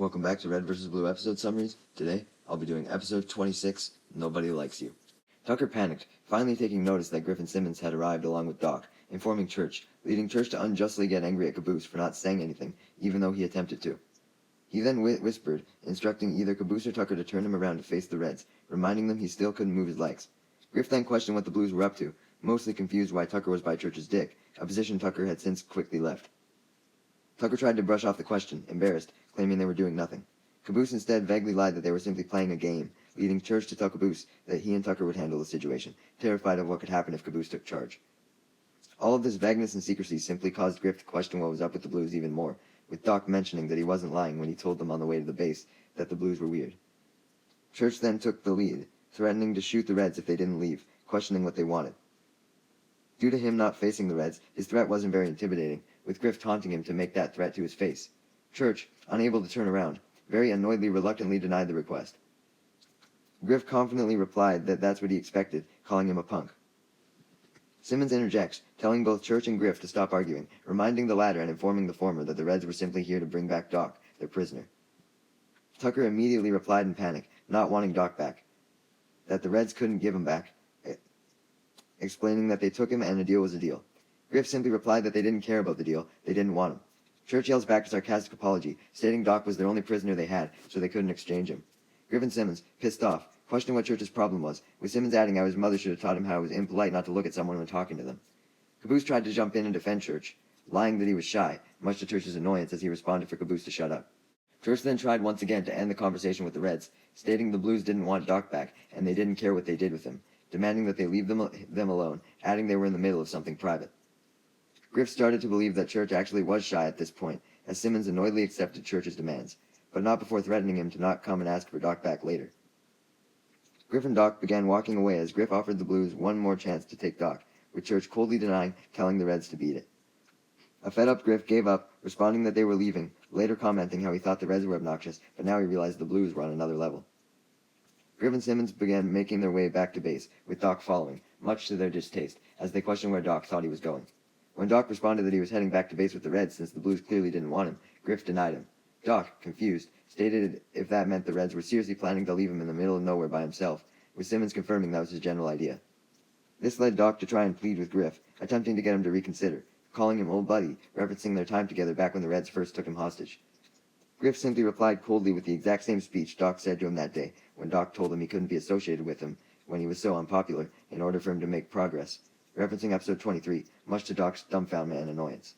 Welcome back to Red vs. Blue episode summaries. Today, I'll be doing episode 26, Nobody Likes You. Tucker panicked, finally taking notice that Griff and Simmons had arrived along with Doc, informing Church, leading Church to unjustly get angry at Caboose for not saying anything, even though he attempted to. He then whispered, instructing either Caboose or Tucker to turn him around to face the Reds, reminding them he still couldn't move his legs. Griff then questioned what the Blues were up to, mostly confused why Tucker was by Church's dick, a position Tucker had since quickly left. Tucker tried to brush off the question, embarrassed, claiming they were doing nothing. Caboose instead vaguely lied that they were simply playing a game, leading Church to tell Caboose that he and Tucker would handle the situation, terrified of what could happen if Caboose took charge. All of this vagueness and secrecy simply caused Griff to question what was up with the Blues even more, with Doc mentioning that he wasn't lying when he told them on the way to the base that the Blues were weird. Church then took the lead, threatening to shoot the Reds if they didn't leave, questioning what they wanted. Due to him not facing the Reds, his threat wasn't very intimidating, with Griff taunting him to make that threat to his face. Church, unable to turn around, very annoyedly reluctantly denied the request. Griff confidently replied that that's what he expected, calling him a punk. Simmons interjects, telling both Church and Griff to stop arguing, reminding the latter and informing the former that the Reds were simply here to bring back Doc, their prisoner. Tucker immediately replied in panic, not wanting Doc back, that the Reds couldn't give him back, explaining that they took him and a deal was a deal. Griff simply replied that they didn't care about the deal, they didn't want him. Church yells back a sarcastic apology, stating Doc was their only prisoner they had, so they couldn't exchange him. Griff and Simmons, pissed off, questioned what Church's problem was, with Simmons adding how his mother should have taught him how it was impolite not to look at someone when talking to them. Caboose tried to jump in and defend Church, lying that he was shy, much to Church's annoyance as he responded for Caboose to shut up. Church then tried once again to end the conversation with the Reds, stating the Blues didn't want Doc back, and they didn't care what they did with him, demanding that they leave them alone, adding they were in the middle of something private. Griff started to believe that Church actually was shy at this point, as Simmons annoyedly accepted Church's demands, but not before threatening him to not come and ask for Doc back later. Griff and Doc began walking away as Griff offered the Blues one more chance to take Doc, with Church coldly denying, telling the Reds to beat it. A fed-up Griff gave up, responding that they were leaving, later commenting how he thought the Reds were obnoxious, but now he realized the Blues were on another level. Griff and Simmons began making their way back to base, with Doc following, much to their distaste, as they questioned where Doc thought he was going. When Doc responded that he was heading back to base with the Reds since the Blues clearly didn't want him, Griff denied him. Doc, confused, stated if that meant the Reds were seriously planning to leave him in the middle of nowhere by himself, with Simmons confirming that was his general idea. This led Doc to try and plead with Griff, attempting to get him to reconsider, calling him old buddy, referencing their time together back when the Reds first took him hostage. Griff simply replied coldly with the exact same speech Doc said to him that day, when Doc told him he couldn't be associated with him when he was so unpopular, in order for him to make progress, referencing episode 23, much to Doc's dumbfoundment and annoyance.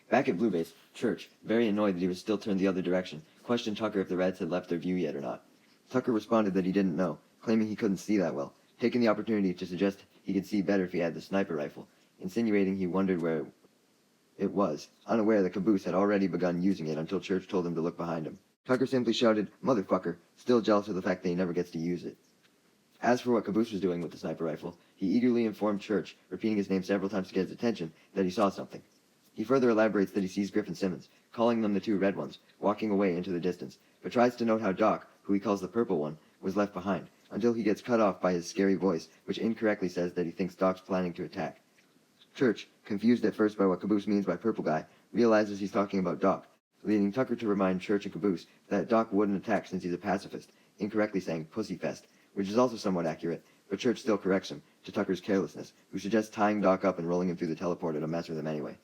Back at Blue Base, Church, very annoyed that he was still turned the other direction, questioned Tucker if the Reds had left their view yet or not. Tucker responded that he didn't know, claiming he couldn't see that well, taking the opportunity to suggest he could see better if he had the sniper rifle, insinuating he wondered where it was, unaware that Caboose had already begun using it until Church told him to look behind him. Tucker simply shouted, "Motherfucker," still jealous of the fact that he never gets to use it. As for what Caboose was doing with the sniper rifle, he eagerly informed Church, repeating his name several times to get his attention, that he saw something. He further elaborates that he sees Griff and Simmons, calling them the two red ones, walking away into the distance, but tries to note how Doc, who he calls the purple one, was left behind, until he gets cut off by his scary voice, which incorrectly says that he thinks Doc's planning to attack. Church, confused at first by what Caboose means by purple guy, realizes he's talking about Doc, leading Tucker to remind Church and Caboose that Doc wouldn't attack since he's a pacifist, incorrectly saying pussyfest, which is also somewhat accurate, but Church still corrects him, to Tucker's carelessness, who suggests tying Doc up and rolling him through the teleporter to mess with him anyway.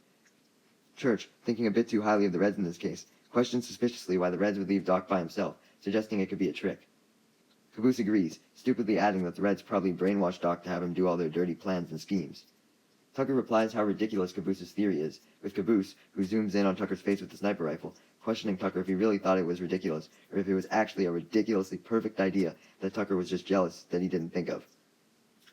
Church, thinking a bit too highly of the Reds in this case, questions suspiciously why the Reds would leave Doc by himself, suggesting it could be a trick. Caboose agrees, stupidly adding that the Reds probably brainwashed Doc to have him do all their dirty plans and schemes. Tucker replies how ridiculous Caboose's theory is, with Caboose, who zooms in on Tucker's face with the sniper rifle, questioning Tucker if he really thought it was ridiculous, or if it was actually a ridiculously perfect idea that Tucker was just jealous that he didn't think of.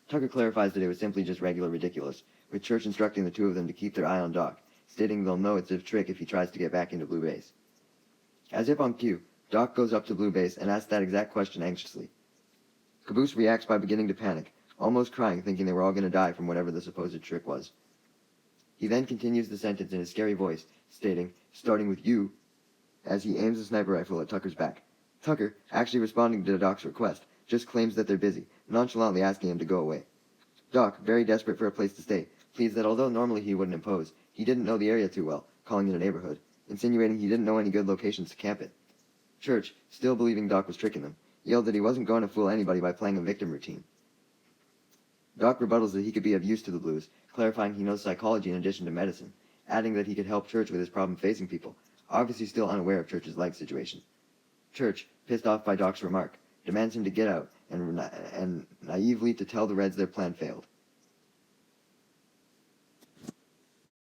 Tucker clarifies that it was simply just regular ridiculous, with Church instructing the two of them to keep their eye on Doc, stating they'll know it's a trick if he tries to get back into Blue Base. As if on cue, Doc goes up to Blue Base and asks that exact question anxiously. Caboose reacts by beginning to panic, almost crying, thinking they were all going to die from whatever the supposed trick was. He then continues the sentence in his scary voice, stating, starting with you, as he aims a sniper rifle at Tucker's back. Tucker, actually responding to Doc's request, just claims that they're busy, nonchalantly asking him to go away. Doc, very desperate for a place to stay, pleads that although normally he wouldn't impose, he didn't know the area too well, calling it a neighborhood, insinuating he didn't know any good locations to camp in. Church, still believing Doc was tricking them, yelled that he wasn't going to fool anybody by playing a victim routine. Doc rebuttals that he could be of use to the Blues, clarifying he knows psychology in addition to medicine, adding that he could help Church with his problem facing people, obviously still unaware of Church's leg situation. Church, pissed off by Doc's remark, demands him to get out and naively to tell the Reds their plan failed.